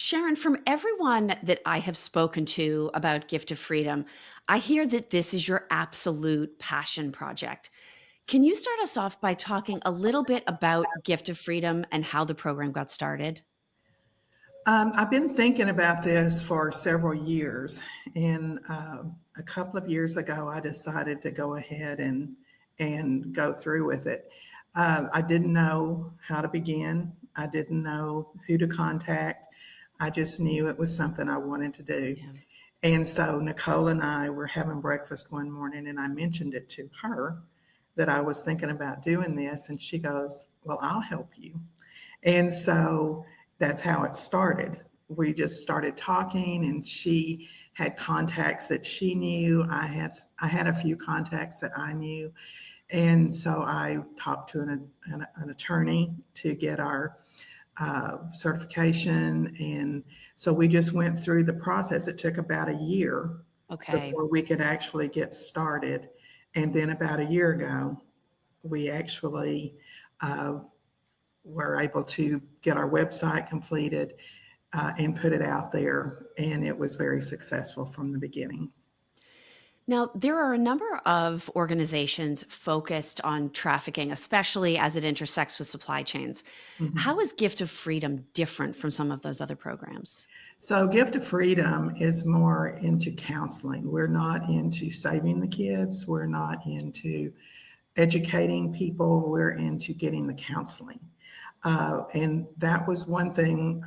Sharon, from everyone that I have spoken to about Gift of Freedom, I hear that this is your absolute passion project. Can you start us off by talking a little bit about Gift of Freedom and how the program got started? I've been thinking about this for several years, and a couple of years ago, I decided to go ahead and go through with it. I didn't know how to begin. I didn't know who to contact. I just knew it was something I wanted to do. Yeah. And so Nicole and I were having breakfast one morning, and I mentioned it to her that I was thinking about doing this, and she goes, "Well, I'll help you." And so that's how it started. We just started talking, and she had contacts that she knew. I had a few contacts that I knew, and so I talked to an attorney to get our certification, and so we just went through the process. It took about a year Okay. before we could actually get started, and then about a year ago, we actually uh, were able to get our website completed and put it out there. And it was very successful from the beginning. Now, there are a number of organizations focused on trafficking, especially as it intersects with supply chains. How Mhm. is Gift of Freedom different from some of those other programs? So, Gift of Freedom is more into counseling. We're not into saving the kids, we're not into educating people, we're into getting the counseling. And that was one thing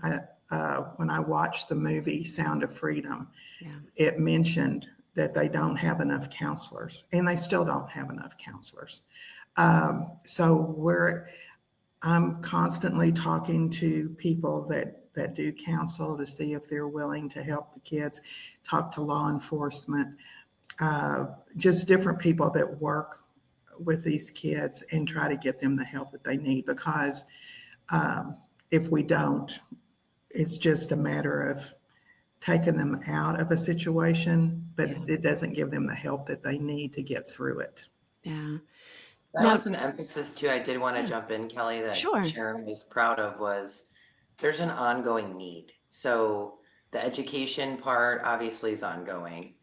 when I watched the movie Sound of Freedom. Yeah. It mentioned that they don't have enough counselors, and they still don't have enough counselors. So I'm constantly talking to people that do counsel to see if they're willing to help the kids, talk to law enforcement, just different people that work with these kids and try to get them the help that they need. Because if we don't, it's just a matter of taking them out of a situation, but Yeah. it doesn't give them the help that they need to get through it. Yeah. That Now, was an emphasis too. I did want to yeah, jump in, Kelly, that sure. Sharon was proud of was there's an ongoing need. So the education part obviously is ongoing.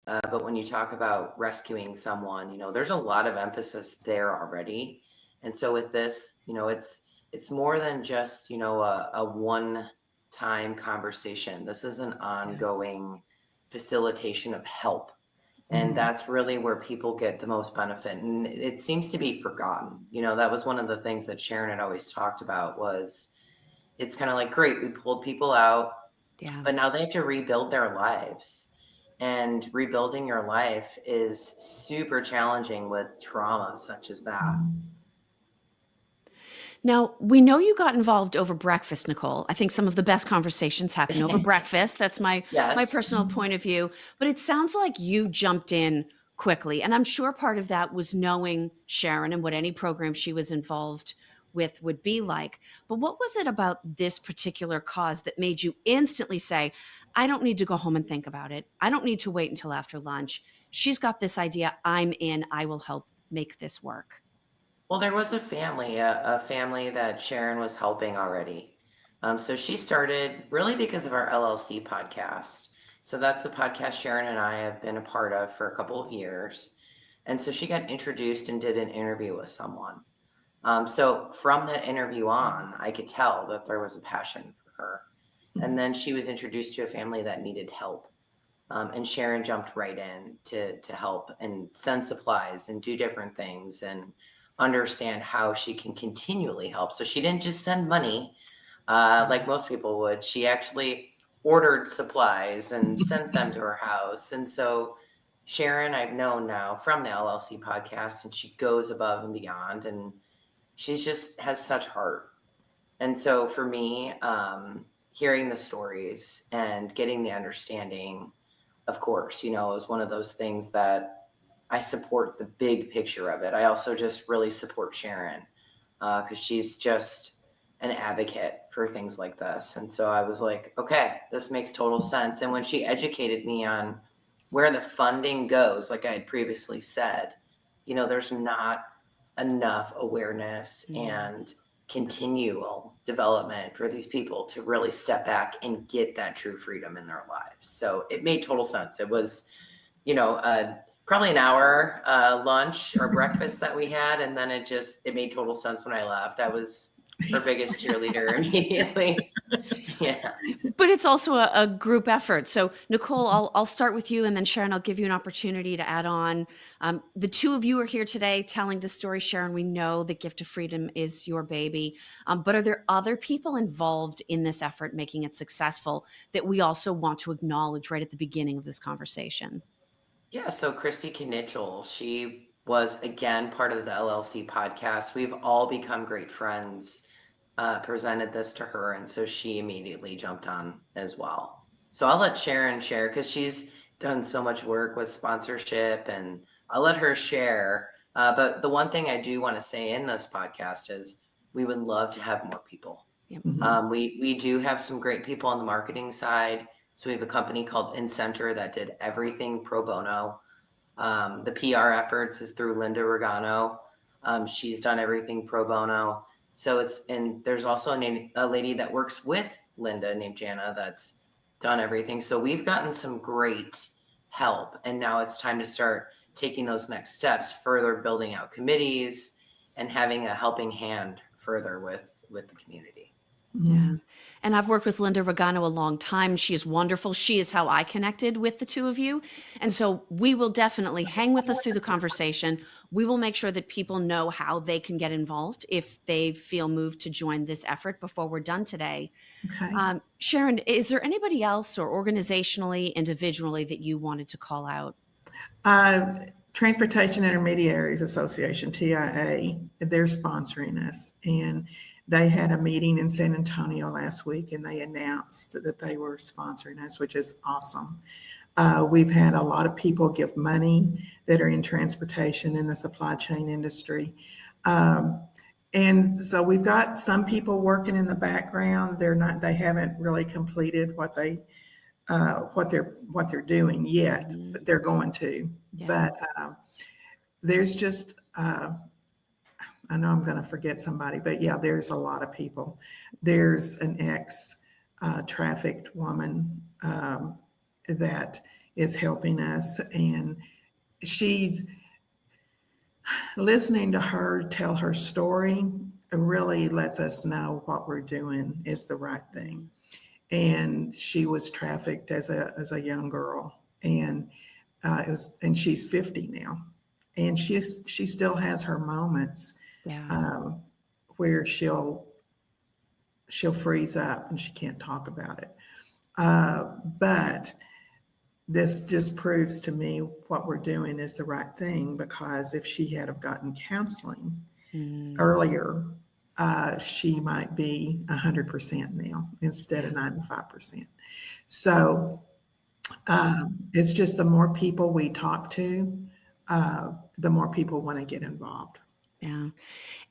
But when you talk about rescuing someone, there's a lot of emphasis there already. And so with this, it's more than just, a one-time conversation. This is an Yeah. ongoing facilitation of help. And Mhm. that's really where people get the most benefit. And it seems to be forgotten. That was one of the things that Sharon had always talked about was it's kind of like, great, we pulled people out, Yeah. but now they have to rebuild their lives. And rebuilding your life is super challenging with trauma such as that. Now, we know you got involved over breakfast, Nicole. I think some of the best conversations happen over breakfast. That's my Yes. personal point of view. But it sounds like you jumped in quickly. And I'm sure part of that was knowing Sharon and what any program she was involved with would be like. But what was it about this particular cause that made you instantly say, I don't need to go home and think about it. I don't need to wait until after lunch. She's got this idea. I'm in. I will help make this work. Well, there was a family that Sharon was helping already. So she started really because of our LLC podcast. So that's a podcast Sharon and I have been a part of for a couple of years. And so she got introduced and did an interview with someone. So from that interview on, I could tell that there was a passion for her. And then she was introduced to a family that needed help. And Sharon jumped right in to help and send supplies and do different things and understand how she can continually help. So she didn't just send money like most people would. She actually ordered supplies and sent them to her house. And so Sharon, I've known now from the LLC podcast, and she goes above and beyond, and she's just has such heart. And so for me, hearing the stories and getting the understanding, of course, is one of those things that I support the big picture of it. I also just really support Sharon because she's just an advocate for things like this. And so I was like, okay, this makes total sense. And when she educated me on where the funding goes, like I had previously said, there's not enough awareness Mm. and continual development for these people to really step back and get that true freedom in their lives. So it made total sense. It was, probably an hour lunch or breakfast that we had, and then it made total sense when I left. I was her biggest cheerleader immediately. Yeah. But it's also a group effort. So, Nicole, I'll start with you, and then Sharon, I'll give you an opportunity to add on. The two of you are here today telling the story. Sharon, we know the Gift of Freedom is your baby, but are there other people involved in this effort making it successful that we also want to acknowledge right at the beginning of this conversation? Yeah, so Christy Knitchell, she was again part of the LLC podcast. We've all become great friends. Presented this to her, and so she immediately jumped on as well. So I'll let Sharon share because she's done so much work with sponsorship, and I'll let her share. But the one thing I do want to say in this podcast is we would love to have more people. Yep. We do have some great people on the marketing side. So we have a company called Incenter that did everything pro bono. The PR efforts is through Linda Regano. She's done everything pro bono. So and there's also a lady that works with Linda named Jana that's done everything. So we've gotten some great help, and now it's time to start taking those next steps, further building out committees and having a helping hand further with the community. Yeah. And I've worked with Linda Regano a long time. She is wonderful. She is how I connected with the two of you. And so we will definitely hang with us through the conversation. We will make sure that people know how they can get involved if they feel moved to join this effort before we're done today. Okay. Sharon, is there anybody else or organizationally, individually that you wanted to call out? Transportation Intermediaries Association, TIA, they're sponsoring us. And they had a meeting in San Antonio last week, and they announced that they were sponsoring us, which is awesome. We've had a lot of people give money that are in transportation in the supply chain industry. And so we've got some people working in the background. They haven't really completed what they're doing yet, but they're going to. Yeah. But there's just, I know I'm going to forget somebody, but yeah, there's a lot of people. There's an ex-trafficked woman that is helping us, and she's listening to her tell her story really lets us know what we're doing is the right thing. And she was trafficked as a young girl, and and she's 50 now, and she still has her moments. Yeah. Where she'll freeze up and she can't talk about it. But this just proves to me what we're doing is the right thing, because if she had have gotten counseling earlier, she might be 100% now instead of 95%. So it's just the more people we talk to, the more people want to get involved. Yeah.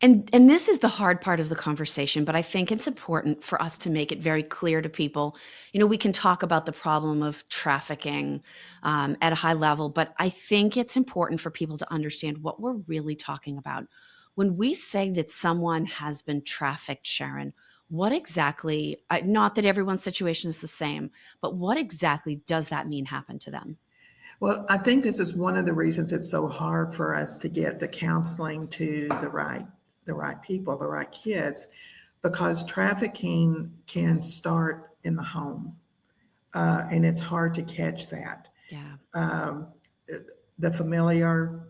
And this is the hard part of the conversation, but I think it's important for us to make it very clear to people. We can talk about the problem of trafficking at a high level, but I think it's important for people to understand what we're really talking about. When we say that someone has been trafficked, Sharon, what exactly, not that everyone's situation is the same, but what exactly does that mean happen to them? Well, I think this is one of the reasons it's so hard for us to get the counseling to the right people, the right kids, because trafficking can start in the home, and it's hard to catch that. Yeah. The familiar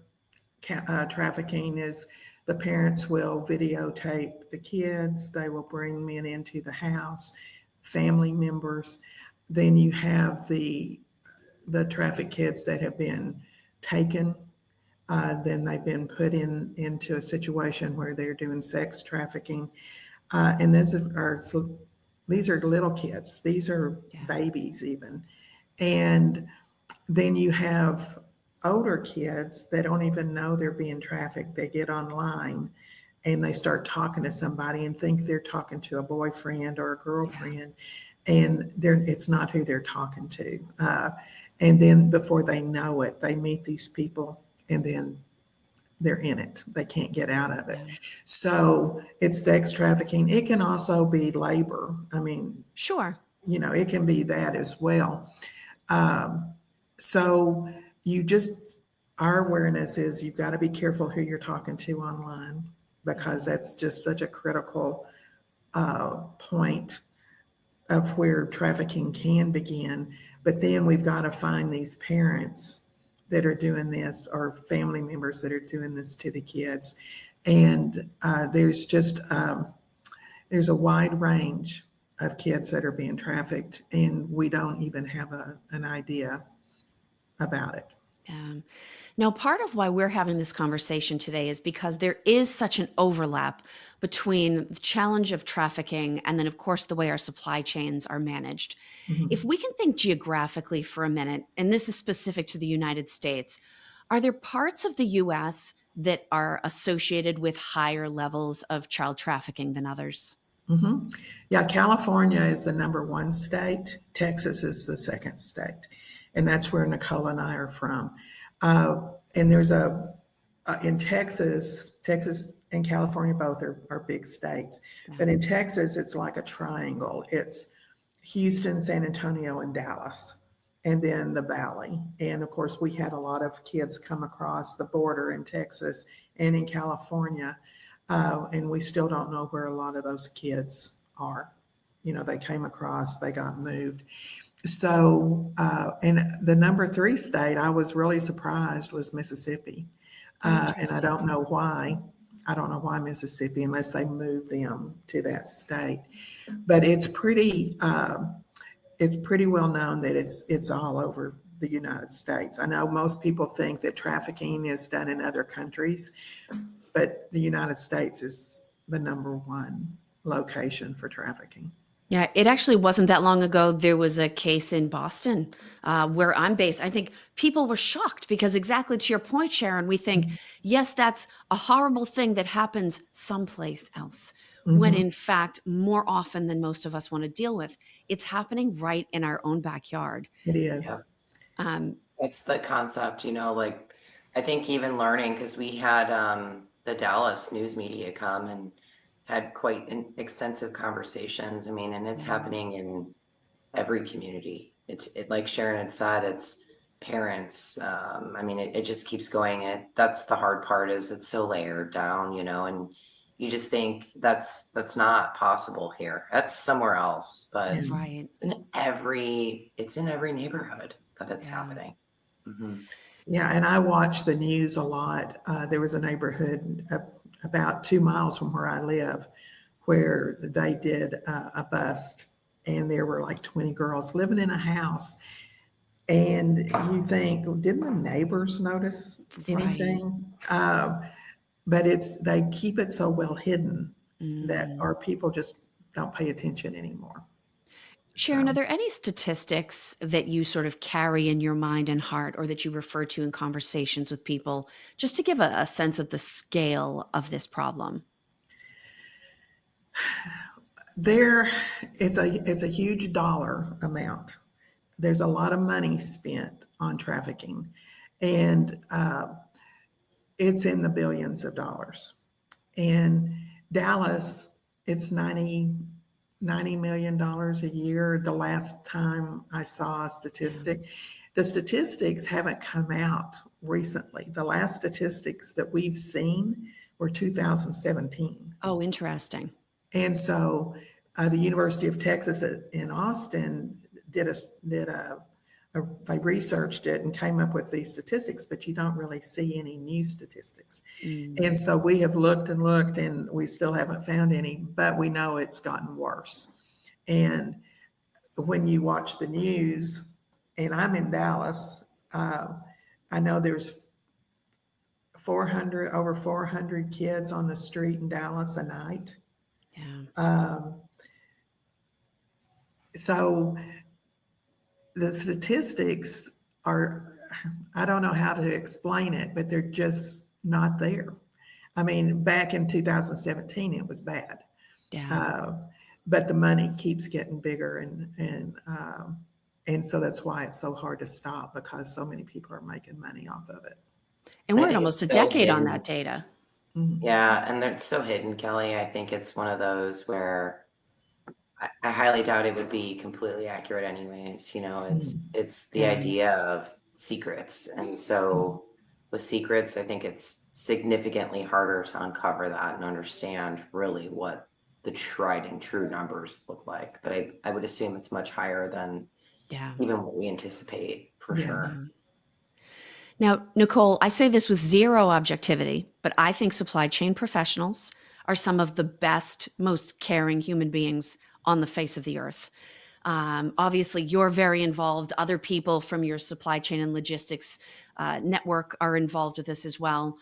trafficking is the parents will videotape the kids, they will bring men into the house, family members. Then you have the traffic kids that have been taken, then they've been put into a situation where they're doing sex trafficking, and these are little kids. These are babies even, and then you have older kids that don't even know they're being trafficked. They get online and they start talking to somebody and think they're talking to a boyfriend or a girlfriend, and it's not who they're talking to. And then before they know it, they meet these people, and then they're in it. They can't get out of it. Yeah. So it's sex trafficking. It can also be labor. I mean, Sure. it can be that as well. Um, so you just, our awareness is you've got to be careful who you're talking to online, because that's just such a critical point of where trafficking can begin. But then we've got to find these parents that are doing this, or family members that are doing this to the kids. And there's a wide range of kids that are being trafficked, and we don't even have an idea about it. Now, part of why we're having this conversation today is because there is such an overlap between the challenge of trafficking and then, of course, the way our supply chains are managed. Mhm. If we can think geographically for a minute, and this is specific to the United States, are there parts of the US that are associated with higher levels of child trafficking than others? Mhm. Yeah, California is the number one state. Texas is the second state, and that's where Nicole and I are from. And there's in Texas and California both are big states, Yeah. but in Texas it's like a triangle. It's Houston, San Antonio, and Dallas, and then the Valley. And of course, we had a lot of kids come across the border in Texas and in California. And we still don't know where a lot of those kids are. They came across, they got moved. So, and the number three state, I was really surprised, was Mississippi. Oh, And I interesting. don't know why. I don't know why Mississippi, unless they moved them to that state. But it's pretty well known that it's all over the United States. I know most people think that trafficking is done in other countries, but the United States is the number one location for trafficking. Yeah, it actually wasn't that long ago. There was a case in Boston where I'm based. I think people were shocked because, exactly to your point, Sharon, we think, yes, that's a horrible thing that happens someplace else. When Mm-hmm. in fact, more often than most of us want to deal with, it's happening right in our own backyard. It Yeah. is. Um, It's the concept, like I think even learning, because we had the Dallas news media come and had quite extensive conversations. I mean, and it's happening in every community. Like Sharon had said, it's parents. I mean, it just keeps going. And that's the hard part, is it's so layered down, and you just think that's not possible here. That's somewhere else, Yeah. but right. it's in every neighborhood that it's Yeah. happening. Mhm. Yeah, and I watch the news a lot. There was a neighborhood about 2 miles from where I live where they did a bust, and there were like 20 girls living in a house. And you think, well, didn't the neighbors notice Right. anything? But they keep it so well hidden that Mm. our people just don't pay attention anymore. Sharon, are So there any statistics that you sort of carry in your mind and heart, or that you refer to in conversations with people, just to give a sense of the scale of this problem? there, it's a huge dollar amount. There's a lot of money spent on trafficking, and it's in the billions of dollars. In Dallas, it's $90 million a year. The last time I saw a Yeah. statistic, the statistics haven't come out recently. The last statistics that we've seen were 2017. Oh, interesting. And so the University of Texas in Austin they researched it and came up with these statistics, but you don't really see any new statistics. Mm. And so we have looked and looked, and we still haven't found any, but we know it's gotten worse. And when you watch the news, and I'm in Dallas, I know there's over 400 kids on the street in Dallas a night. Yeah. Um, so the statistics are, I don't know how to explain it, but they're just not there. I mean, back in 2017, it was bad. Yeah. Uh, but the money keeps getting bigger, and so that's why it's so hard to stop, because so many people are making money off of it. And And I we're at think almost it's a so decade on hidden. that data. Mhm. Yeah, and it's so hidden, Kelly. I think it's one of those where I highly doubt it would be completely accurate anyways. Mhm. It's the Yeah. idea of secrets. And Mhm. so with secrets, I think it's significantly harder to uncover that and understand really what the tried and true numbers look like. But I would assume it's much higher than Yeah. even what we anticipate for Yeah. sure. Yeah. Now, Nicole, I say this with zero objectivity, but I think supply chain professionals are some of the best, most caring human beings on the face of the earth. Obviously, you're very involved. Other people from your supply chain and logistics network are involved with this as well.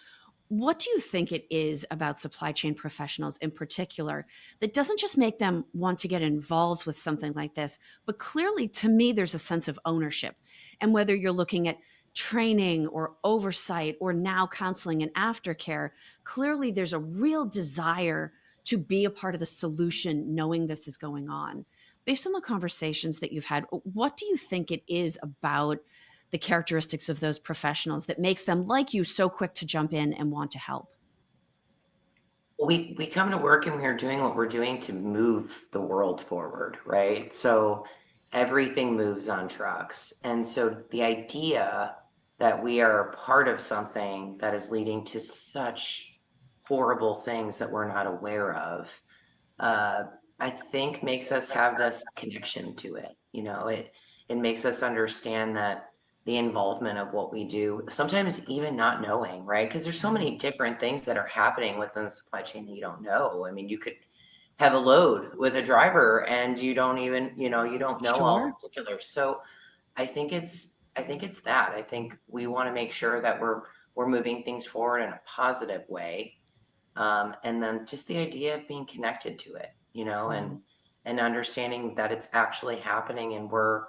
What do you think it is about supply chain professionals in particular that doesn't just make them want to get involved with something like this, but clearly to me, there's a sense of ownership. And whether you're looking at training or oversight or now counseling and aftercare, clearly there's a real desire to be a part of the solution, knowing this is going on. Based on the conversations that you've had, what do you think it is about the characteristics of those professionals that makes them, like you, so quick to jump in and want to help? We come to work and we are doing what we're doing to move the world forward, right? So everything moves on trucks. And so the idea that we are part of something that is leading to such horrible things that we're not aware of, uh, I think makes us have this connection to it. It makes us understand that the involvement of what we do, sometimes even not knowing, right? Because there's so Yeah, many different things that are happening within the supply chain that you don't know. I mean, you could have a load with a driver and you don't even, you don't know all the sure. particulars. So I think it's that. I think we want to make sure that we're moving things forward in a positive way, and then just the idea of being connected to it, Yeah, and understanding that it's actually happening, and we're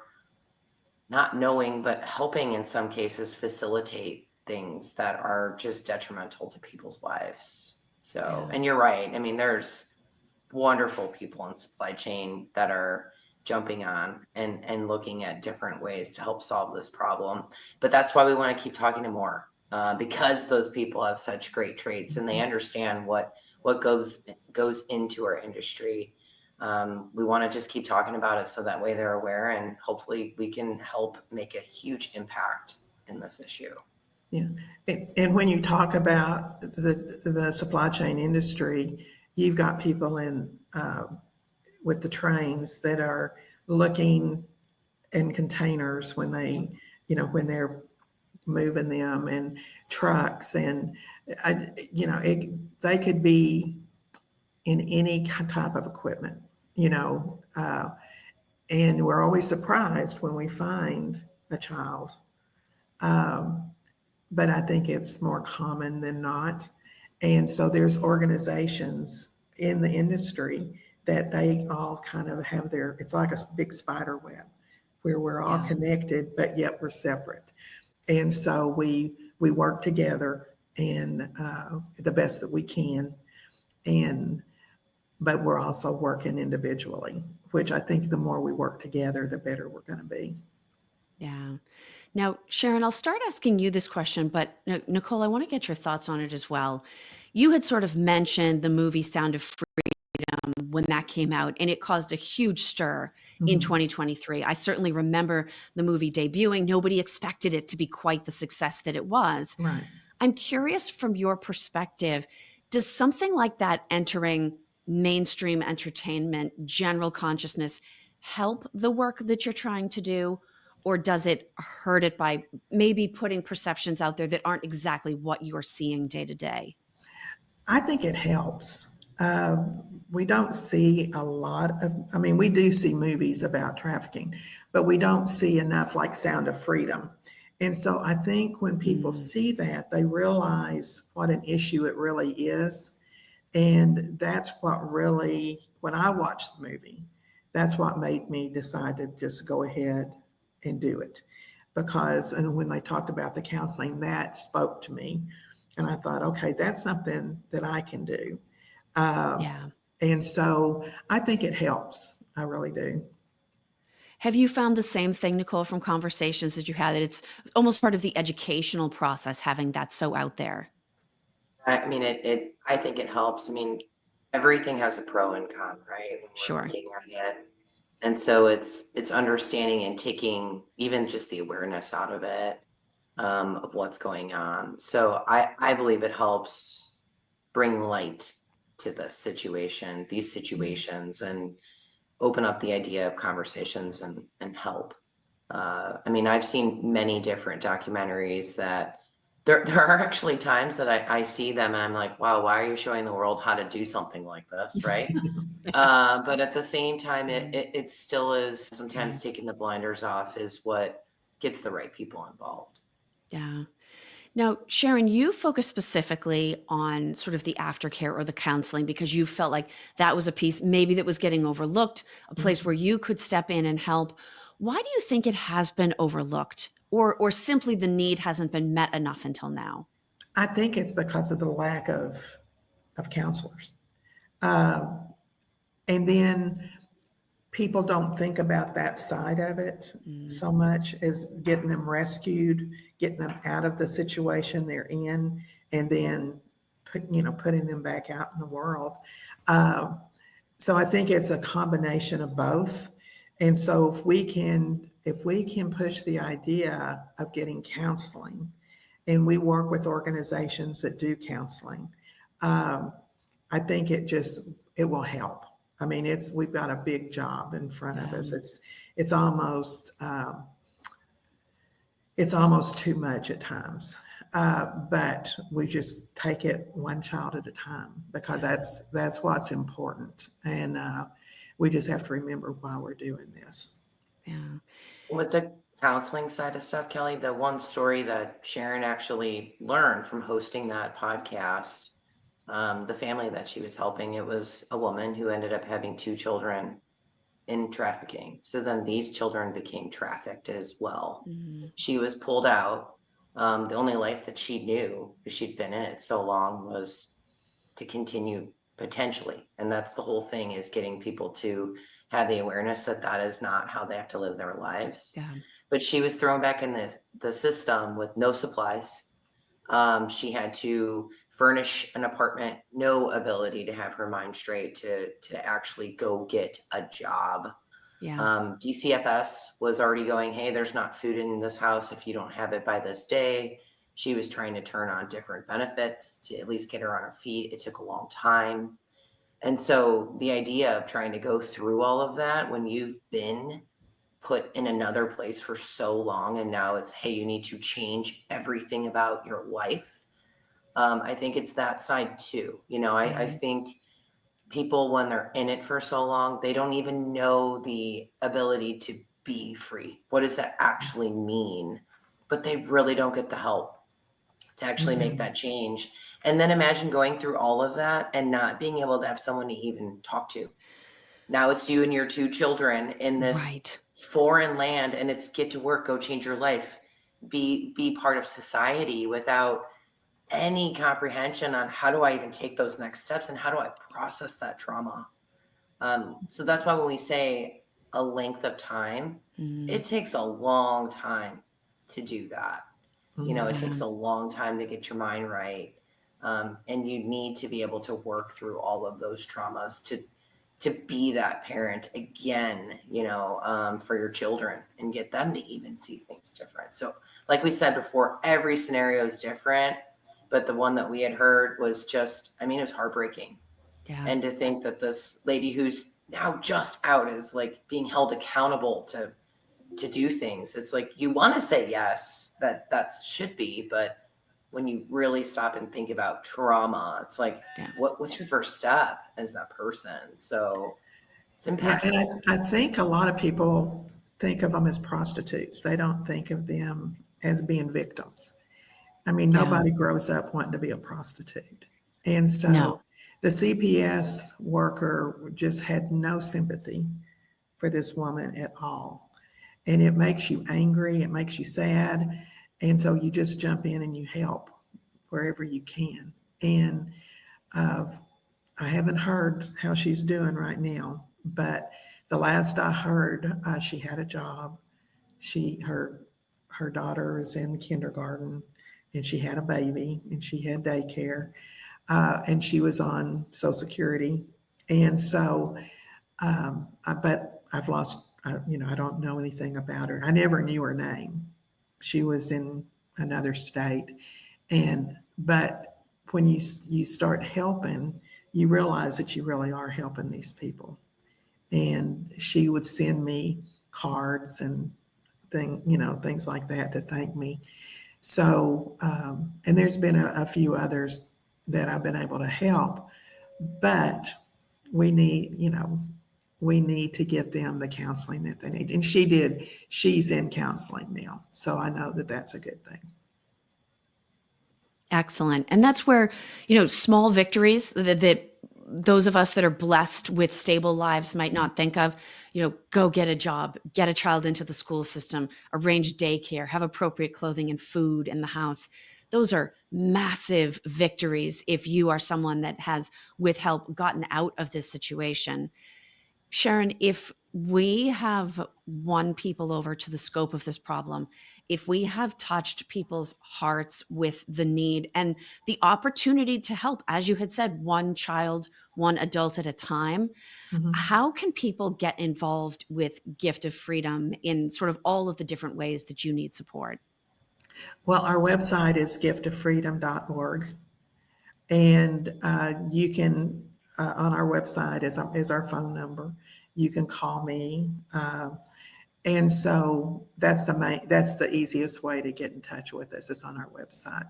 not knowing but helping in some cases facilitate things that are just detrimental to people's lives. So, yeah, and you're right. I mean, there's wonderful people in supply chain that are jumping on and looking at different ways to help solve this problem. But that's why we want to keep talking to more, because those people have such great traits and they Mhm. understand what goes into our industry. We want to just keep talking about it so that way they're aware, and hopefully we can help make a huge impact in this issue. Yeah. And when you talk about the supply chain industry, you've got people with the trains that are looking in containers when when they're moving them, and trucks, and they could be in any type of equipment, you know, uh, and we're always surprised when we find a child. Um, but I think it's more common than not. And so there's organizations in the industry that they all kind of have it's like a big spider web where we're all yeah, connected, but yet we're separate. And so we work together and the best that we can. And but we're also working individually, which I think the more we work together, the better we're going to be. yeah. Now, Sharon, I'll start asking you this question, but Nicole, I want to get your thoughts on it as well. You had sort of mentioned the movie Sound of Freedom when that came out, and it caused a huge stir in Mhm. 2023. I certainly remember the movie debuting. Nobody expected it to be quite the success that it was. Right. I'm curious from your perspective, does something like that entering mainstream entertainment, general consciousness, help the work that you're trying to do? Or does it hurt it by maybe putting perceptions out there that aren't exactly what you're seeing day to day? I think it helps. We don't see a lot of, I mean, we do see movies about trafficking, but we don't see enough like Sound of Freedom. And so I think when people Mm, see that, they realize what an issue it really is. And that's what really, when I watched the movie, that's what made me decide to just go ahead and do it. Because, and when they talked about the counseling, that spoke to me. And I thought, okay, that's something that I can do. Um, yeah. and so I think it helps. I really do. Have you found the same thing, Nicole, from conversations that you had, that it's almost part of the educational process having that so out there? I mean, I think it helps. I mean, everything has a pro and con, right? When we're Sure. looking at it. And so it's understanding and taking even just the awareness out of it, of what's going on. So I believe it helps bring light to these Mhm. situations, and open up the idea of conversations and help. I mean, I've seen many different documentaries that there are actually times that I see them and I'm like, wow, why are you showing the world how to do something like this, right? But at the same time, Mm, it still is yeah. sometimes taking the blinders off is what gets the right people involved. Yeah. Now, Sharon, you focus specifically on sort of the aftercare or the counseling because you felt like that was a piece maybe that was getting overlooked, a place where Mhm. you could step in and help. Why do you think it has been overlooked, or simply the need hasn't been met enough until now? I think it's because of the lack of counselors. Um, and then people don't think about that side of it Mm, so much as getting them rescued, getting them out of the situation they're in, and then putting them back out in the world. Um, so I think it's a combination of both. And so if we can push the idea of getting counseling, and we work with organizations that do counseling, um, I think it will help. I mean, we've got a big job in front of yeah. us. It's almost it's almost too much at times. But we just take it one child at a time because Yeah. that's what's important, and we just have to remember why we're doing this. Yeah. With the counseling side of stuff, Kelly, the one story that Sharon actually learned from hosting that podcast, the family that she was helping, it was a woman who ended up having two children in trafficking. So then these children became trafficked as well. Mm, She was pulled out. The only life that she knew, because she'd been in it so long, was to continue potentially. And that's the whole thing, is getting people to have the awareness that that is not how they have to live their lives. yeah. But she was thrown back in the system with no supplies. She had to furnish an apartment, no ability to have her mind straight to actually go get a job. Yeah. DCFS was already going, hey, there's not food in this house if you don't have it by this day. She was trying to turn on different benefits to at least get her on her feet. It took a long time. And so the idea of trying to go through all of that when you've been put in another place for so long, and now it's, hey, you need to change everything about your life. I think it's that side too. I Right. think people, when they're in it for so long, they don't even know the ability to be free. What does that actually mean? But they really don't get the help to actually make Mhm. that change. And then imagine going through all of that and not being able to have someone to even talk to. Now it's you and your two children in this Right. foreign land, and it's get to work, go change your life, be part of society without any comprehension on how do I even take those next steps and how do I process that trauma. So that's why when we say a length of time, Mm, it takes a long time to do that. It Mhm. yeah. takes a long time to get your mind right. And you need to be able to work through all of those traumas to be that parent again, for your children, and get them to even see things different. So, like we said before, every scenario is different, but the one that we had heard was just, I mean, it was heartbreaking. Yeah. And to think that this lady who's now just out is like being held accountable to do things. It's like you want to say yes, that should be, but when you really stop and think about trauma, it's like Yeah. what's your first step as that person? So it's Yeah, and impactful. I think a lot of people think of them as prostitutes. They don't think of them as being victims. I mean, Yeah. nobody grows up wanting to be a prostitute. And No. so the CPS worker just had no sympathy for this woman at all. And it makes you angry, it makes you sad. And so you just jump in and you help wherever you can. And uh, I haven't heard how she's doing right now, but the last I heard, she had a job. Her daughter is in kindergarten, and she had a baby, and she had daycare, and she was on Social Security, and so, but I've lost. I don't know anything about her. I never knew her name. She was in another state, but when you start helping, you realize that you really are helping these people. And she would send me cards and things like that to thank me. So, and there's been a few others that I've been able to help, but we need, we need to get them the counseling that they need. And she's in counseling now. So I know that that's a good thing. Excellent. And that's where, small victories that those of us that are blessed with stable lives might not think of, go get a job, get a child into the school system, arrange daycare, have appropriate clothing and food in the house. Those are massive victories if you are someone that has, with help, gotten out of this situation. Sharon, if we have won people over to the scope of this problem, if we have touched people's hearts with the need and the opportunity to help, as you had said, one child, one adult at a time, how can people get involved with Gift of Freedom in sort of all of the different ways that you need support? Well, our website is giftoffreedom.org. And you can, on our website is our phone number. You can call me. And so that's the easiest way to get in touch with us is on our website.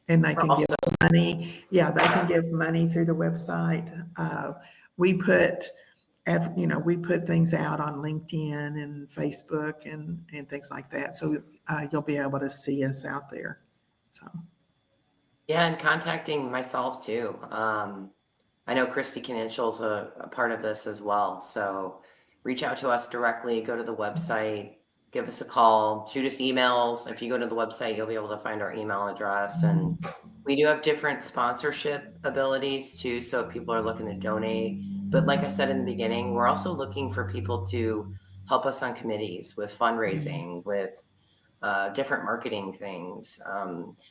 And they can give money. Yeah, they can give money through the website. We put things out on LinkedIn and Facebook and things like that. So you'll be able to see us out there. So. Yeah, and contacting myself too. I know Christy Canancial's a part of this as well. So reach out to us directly, go to the website, give us a call, shoot us emails. If you go to the website, you'll be able to find our email address. And we do have different sponsorship abilities too. So if people are looking to donate, but like I said in the beginning, we're also looking for people to help us on committees with fundraising, with different marketing things,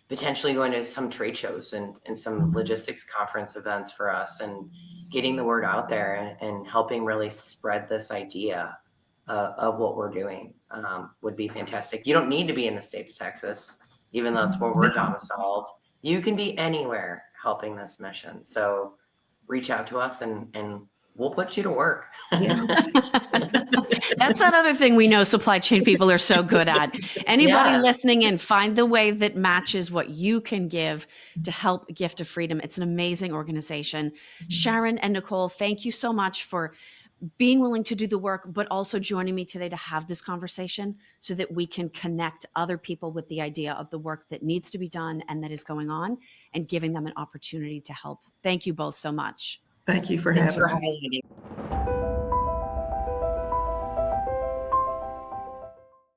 potentially going to some trade shows and some logistics conference events for us, and getting the word out there and helping really spread this idea of what we're doing would be fantastic. You don't need to be in the state of Texas, even though that's where we're domiciled. You can be anywhere helping this mission. So reach out to us and we'll put you to work. Yeah. That's that other thing we know supply chain people are so good at. Anybody Yes. listening in, find the way that matches what you can give to help Gift of Freedom. It's an amazing organization. Sharon and Nicole, thank you so much for being willing to do the work, but also joining me today to have this conversation so that we can connect other people with the idea of the work that needs to be done and that is going on, and giving them an opportunity to help. Thank you both so much. Thank you for Thanks having for us. highlighting